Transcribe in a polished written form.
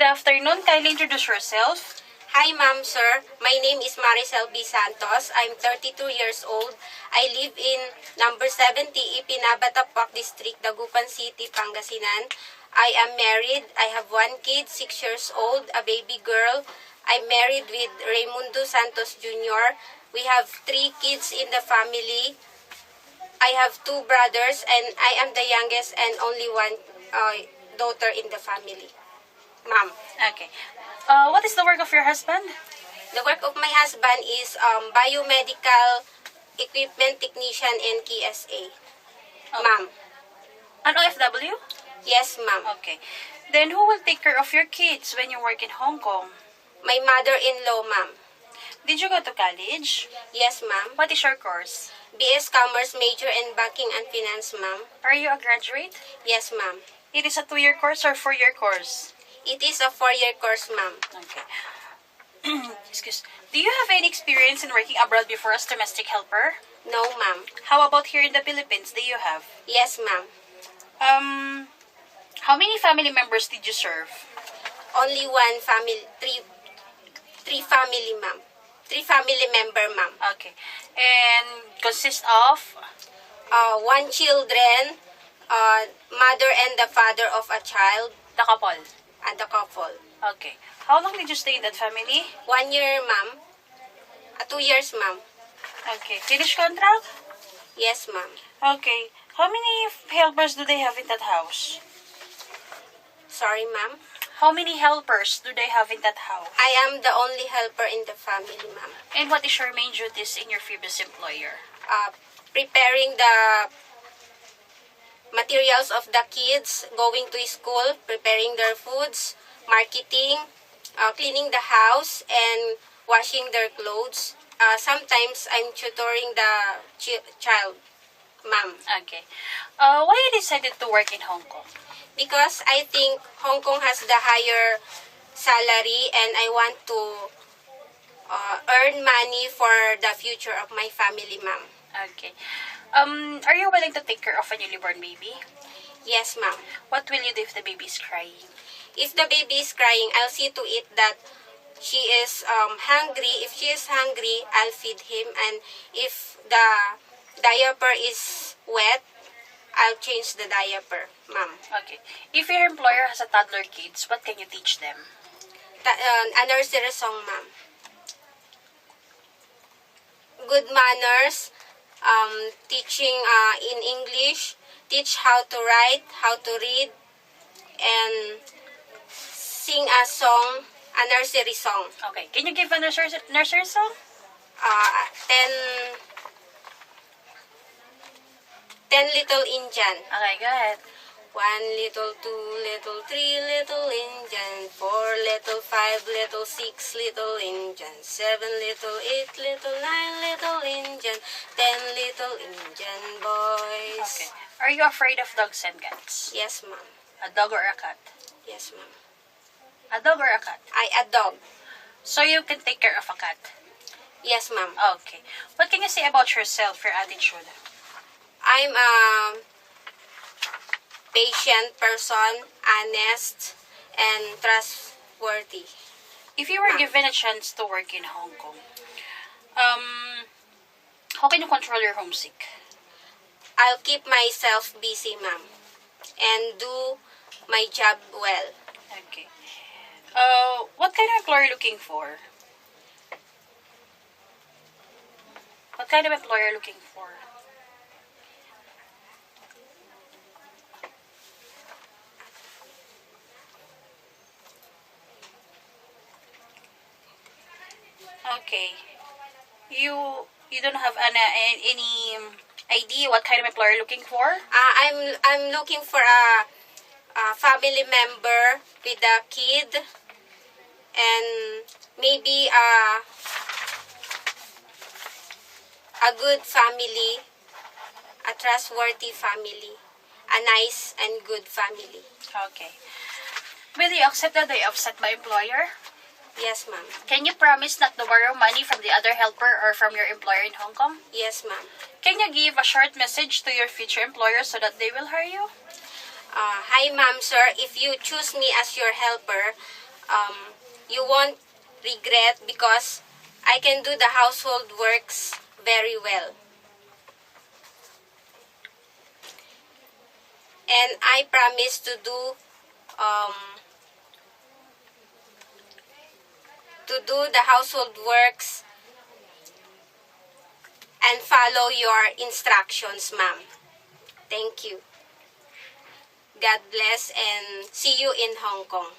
Good afternoon. Kindly introduce yourself. Hi, ma'am, sir. My name is Maricel B. Santos. I'm 32 years old. I live in number 70, Ipinabatapak District, Dagupan City, Pangasinan. I am married. I have one kid, 6 years old, a baby girl. I'm married with Raimundo Santos Jr. We have 3 kids in the family. I have 2 brothers, and I am the youngest and only one daughter in the family. Ma'am. Okay. What is the work of your husband? The work of my husband is biomedical equipment technician in KSA. Oh. Ma'am. An OFW? Yes, ma'am. Okay. Then who will take care of your kids when you work in Hong Kong? My mother-in-law, ma'am. Did you go to college? Yes, ma'am. What is your course? BS Commerce major in Banking and Finance, ma'am. Are you a graduate? Yes, ma'am. It is a 2-year course or 4-year course? It is a 4-year course, ma'am. Okay. Excuse. Do you have any experience in working abroad before as domestic helper? No, ma'am. How about here in the Philippines? Do you have? Yes, ma'am. How many family members did you serve? Only one family, three family, ma'am. 3 family member, ma'am. Okay. And consist of? 1 children, mother and the father of a child, The couple. and the couple. Okay. How long did you stay in that family? 1 year, ma'am. 2 years, ma'am. Okay. Finish contract? Yes, ma'am. Okay. How many helpers do they have in that house? Sorry, ma'am. How many helpers do they have in that house? I am the only helper in the family, ma'am. And what is your main duties in your previous employer? Preparing the materials of the kids, going to school, preparing their foods, marketing, cleaning the house, and washing their clothes. Sometimes I'm tutoring the child, ma'am. Okay. Why you decided to work in Hong Kong? Because I think Hong Kong has the higher salary, and I want to earn money for the future of my family, ma'am. Okay. Are you willing to take care of a newly born baby? Yes, ma'am. What will you do if the baby is crying? If the baby is crying, I'll see to it that she is hungry. If she is hungry, I'll feed him. And if the diaper is wet, I'll change the diaper, ma'am. Okay. If your employer has a toddler kids, what can you teach them? A nursery song, ma'am. Good manners, teaching in English, teach how to write, how to read, and sing a song, a nursery song. Okay. Can you give a nursery song? 10 Little Indian. Okay, go ahead. 1 little, 2 little, 3 little Indian, 4 little, 5 little, 6 little Indian, 7 little, 8 little, 9 little Indian, 10 little Indian boys. Okay. Are you afraid of dogs and cats? Yes, ma'am. A dog or a cat? Yes, ma'am. A dog or a cat? A dog. So you can take care of a cat? Yes, ma'am. Okay. What can you say about yourself, your attitude? I'm a patient person, honest, and trustworthy. If you were Ma'am. given a chance to work in Hong Kong, how can you control your homesick? I'll keep myself busy, ma'am, and do my job well. Okay. What kind of employer are you looking for? What kind of employer are you looking for? Okay. You don't have any idea what kind of employer you're looking for? I'm looking for a family member with a kid, and maybe a good family, a trustworthy family, a nice and good family. Okay. Will you accept the day off set by employer? Yes, ma'am. Can you promise not to borrow money from the other helper or from your employer in Hong Kong? Yes, ma'am. Can you give a short message to your future employer so that they will hire you? Hi, ma'am, sir. If you choose me as your helper, you won't regret because I can do the household works very well. And I promise um, to do the household works and follow your instructions, ma'am. Thank you. God bless and see you in Hong Kong.